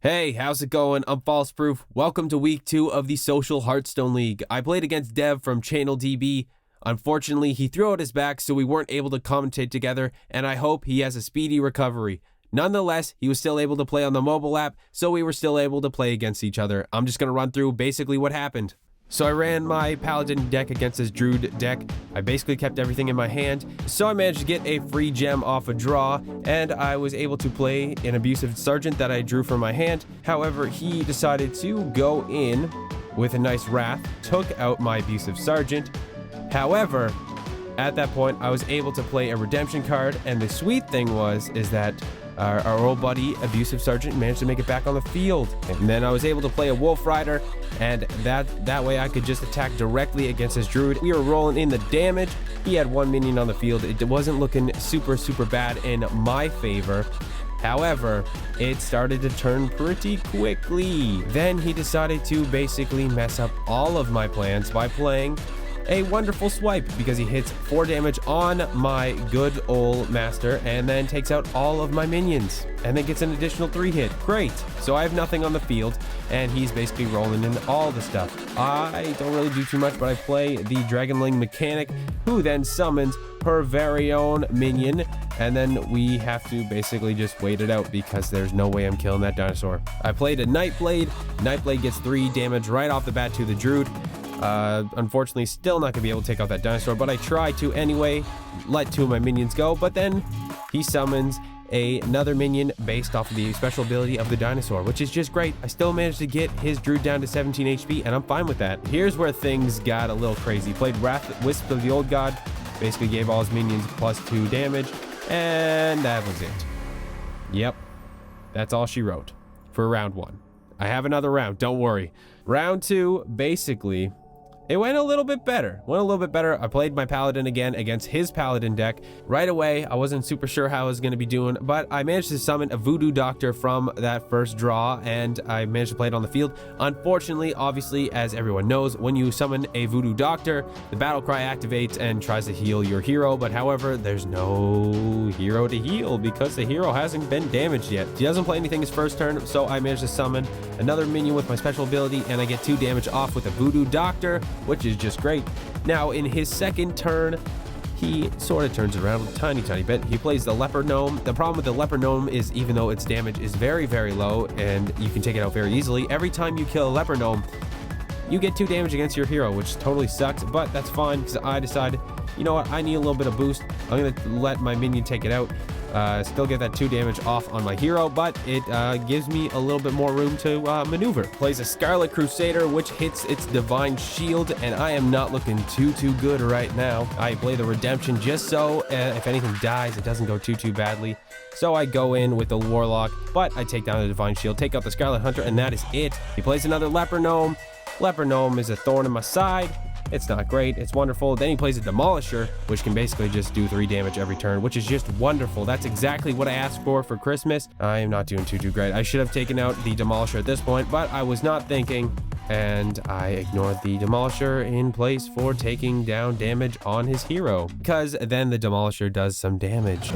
Hey, how's it going? I'm FalseProof. Welcome to week 2 of the Social Hearthstone League. I played against Dev from Channel DB. Unfortunately, he threw out his back, so we weren't able to commentate together, and I hope he has a speedy recovery. Nonetheless, he was still able to play on the mobile app, so we were still able to play against each other. I'm just going to run through basically what happened. So I ran my Paladin deck against his Druid deck. I basically kept everything in my hand. So I managed to get a free gem off a draw, and I was able to play an Abusive Sergeant that I drew from my hand. However, he decided to go in with a nice Wrath, took out my Abusive Sergeant. However, at that point, I was able to play a Redemption card, and the sweet thing is that our old buddy Abusive Sergeant managed to make it back on the field. And then I was able to play a Wolf Rider, and that way I could just attack directly against his Druid. We were rolling in the damage. He had one minion on the field. It wasn't looking super bad in my favor. However, it started to turn pretty quickly. Then he decided to basically mess up all of my plans by playing a wonderful swipe, because he hits 4 damage on my good old master and then takes out all of my minions and then gets an additional 3 hit. Great. So I have nothing on the field and he's basically rolling in all the stuff. I don't really do too much, but I play the Dragonling mechanic, who then summons her very own minion, and then we have to basically just wait it out because there's no way I'm killing that dinosaur. I played a Nightblade. Nightblade gets 3 damage right off the bat to the Druid. Unfortunately, still not gonna be able to take out that dinosaur, but I try to anyway. Let 2 of my minions go, but then he summons another minion based off of the special ability of the dinosaur, which is just great. I still managed to get his Druid down to 17 HP, and I'm fine with that. Here's where things got a little crazy. Played Wisp of the Old God, basically gave all his minions +2 damage, and that was it. Yep, that's all she wrote for round 1. I have another round, don't worry. Round 2, basically, it went a little bit better. I played my Paladin again against his Paladin deck. Right away, I wasn't super sure how I was going to be doing, but I managed to summon a Voodoo Doctor from that first draw, and I managed to play it on the field. Unfortunately, obviously, as everyone knows, when you summon a Voodoo Doctor, the battle cry activates and tries to heal your hero, but however, there's no hero to heal because the hero hasn't been damaged yet. He doesn't play anything his first turn, so I managed to summon another minion with my special ability, and I get 2 damage off with a Voodoo Doctor, which is just great. Now, in his second turn, he sort of turns around a tiny bit. He plays the Leper Gnome. The problem with the Leper Gnome is, even though its damage is very low and you can take it out very easily, every time you kill a Leper Gnome, you get 2 damage against your hero, which totally sucks, but that's fine because I decided, you know what, I need a little bit of boost. I'm going to let my minion take it out. Still get that 2 damage off on my hero, but it gives me a little bit more room to maneuver. Plays a Scarlet Crusader, which hits its Divine Shield, and I am not looking too good right now. I play the Redemption just so if anything dies, it doesn't go too badly. So I go in with the Warlock, but I take down the Divine Shield, take out the Scarlet Hunter, and that is it. He plays another Leper Gnome. Leper Gnome is a thorn in my side. It's not great, it's wonderful. Then he plays a Demolisher, which can basically just do 3 damage every turn, which is just wonderful. That's exactly what I asked for Christmas. I am not doing too great. I should have taken out the Demolisher at this point, but I was not thinking, and I ignored the Demolisher in place for taking down damage on his hero, because then the Demolisher does some damage.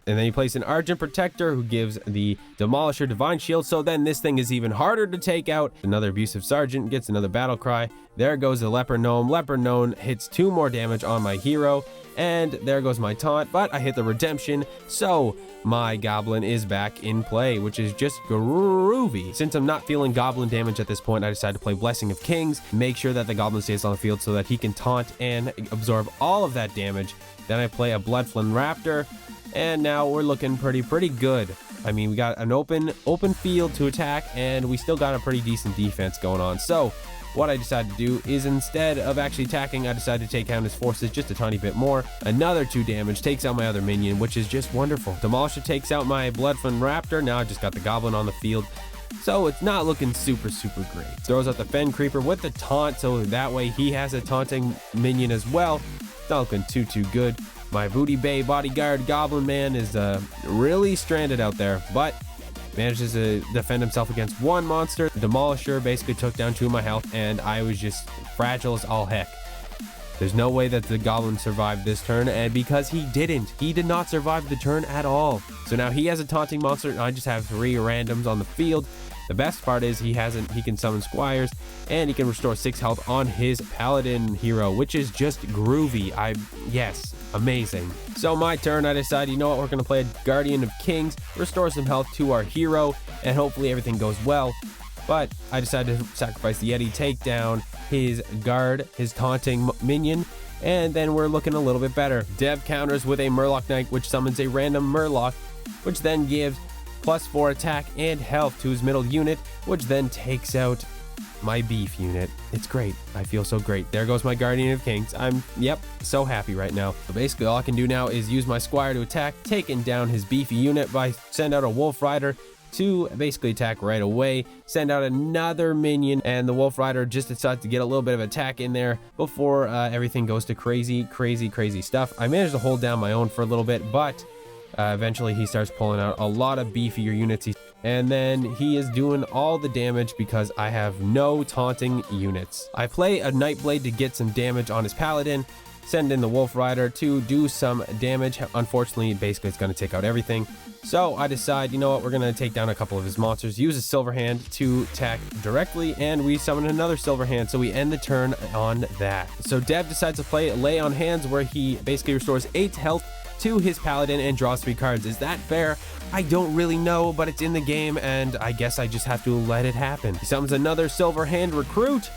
And then he plays an Argent Protector, who gives the Demolisher Divine Shield, so then this thing is even harder to take out. Another Abusive Sergeant gets another Battle Cry. There goes the Leper Gnome. Leper Gnome hits 2 more damage on my hero, and there goes my taunt, but I hit the Redemption, so my Goblin is back in play, which is just groovy. Since I'm not feeling Goblin damage at this point, I decided to play Blessing of Kings, make sure that the Goblin stays on the field so that he can taunt and absorb all of that damage. Then I play a Bloodflin Raptor, and now we're looking pretty good. I mean, we got an open field to attack, and we still got a pretty decent defense going on. So what I decided to do is, instead of actually attacking, I decided to take down his forces just a tiny bit more. Another 2 damage, takes out my other minion, which is just wonderful. Demolisher takes out my Bloodflin Raptor. Now I just got the Goblin on the field, so it's not looking super great. Throws out the Fen Creeper with the taunt, so that way he has a taunting minion as well. Not looking too good. My Booty Bay Bodyguard Goblin Man is really stranded out there, but manages to defend himself against 1 monster. The Demolisher basically took down 2 of my health, and I was just fragile as all heck. There's no way that the goblin survived this turn, and because he did not survive the turn at all. So now he has a taunting monster, and I just have 3 randoms on the field. The best part is he can summon squires, and he can restore 6 health on his paladin hero, which is just groovy. Yes, amazing. So my turn, I decide, you know what, we're going to play a Guardian of Kings, restore some health to our hero, and hopefully everything goes well. But I decided to sacrifice the Yeti, take down his guard, his taunting minion, and then we're looking a little bit better. Dev counters with a Murloc Knight, which summons a random Murloc, which then gives +4 attack and health to his middle unit, which then takes out my beef unit. It's great. I feel so great. There goes my Guardian of Kings. I'm, so happy right now. So basically all I can do now is use my squire to attack, taking down his beefy unit by send out a Wolf Rider to basically attack right away, send out another minion, and the Wolf Rider just decides to get a little bit of attack in there before everything goes to crazy stuff. I managed to hold down my own for a little bit, but eventually he starts pulling out a lot of beefier units, and then he is doing all the damage because I have no taunting units. I play a Nightblade to get some damage on his paladin, send in the Wolf Rider to do some damage. Unfortunately, basically it's going to take out everything. So I decide, you know what, we're going to take down a couple of his monsters, use a Silver Hand to attack directly, and we summon another Silver Hand, so we end the turn on that. So Dev decides to play Lay on Hands, where he basically restores 8 health to his paladin and draws 3 cards. Is that fair? I don't really know, but it's in the game, and I guess I just have to let it happen. He summons another Silver Hand recruit,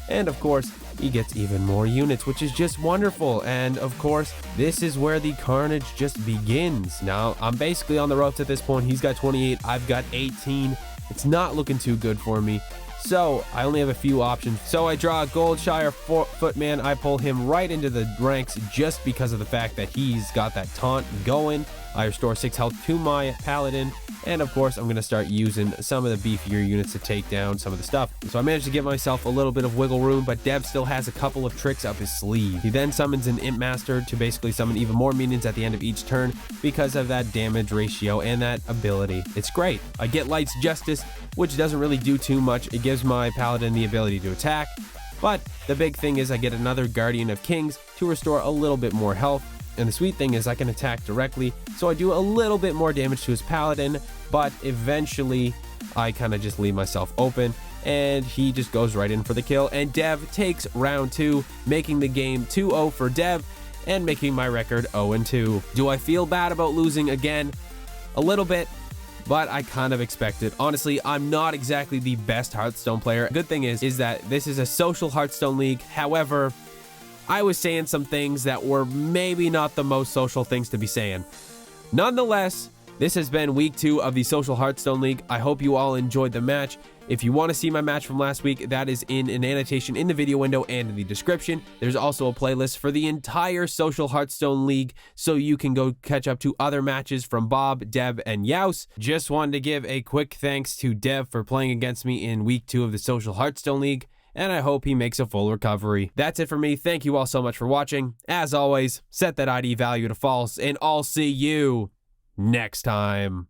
and of course, he gets even more units, which is just wonderful. And of course, this is where the carnage just begins. Now, I'm basically on the ropes at this point. He's got 28, I've got 18. It's not looking too good for me. So I only have a few options. So I draw a Goldshire Footman. I pull him right into the ranks just because of the fact that he's got that taunt going. I restore 6 health to my paladin. And of course, I'm going to start using some of the beefier units to take down some of the stuff. So I managed to give myself a little bit of wiggle room, but Dev still has a couple of tricks up his sleeve. He then summons an Imp Master to basically summon even more minions at the end of each turn because of that damage ratio and that ability. It's great. I get Light's Justice, which doesn't really do too much. It gives my paladin the ability to attack. But the big thing is I get another Guardian of Kings to restore a little bit more health. And the sweet thing is I can attack directly, so I do a little bit more damage to his paladin, but eventually I kind of just leave myself open, and he just goes right in for the kill, and Dev takes round 2, making the game 2-0 for Dev, and making my record 0-2. Do I feel bad about losing again? A little bit, but I kind of expect it. Honestly, I'm not exactly the best Hearthstone player. Good thing is that this is a social Hearthstone League. However, I was saying some things that were maybe not the most social things to be saying. Nonetheless, this has been week 2 of the Social Hearthstone League. I hope you all enjoyed the match. If you want to see my match from last week, that is in an annotation in the video window and in the description. There's also a playlist for the entire Social Hearthstone League, so you can go catch up to other matches from Bob, Deb, and Yaus. Just wanted to give a quick thanks to Dev for playing against me in week 2 of the Social Hearthstone League, and I hope he makes a full recovery. That's it for me. Thank you all so much for watching. As always, set that ID value to false, and I'll see you next time.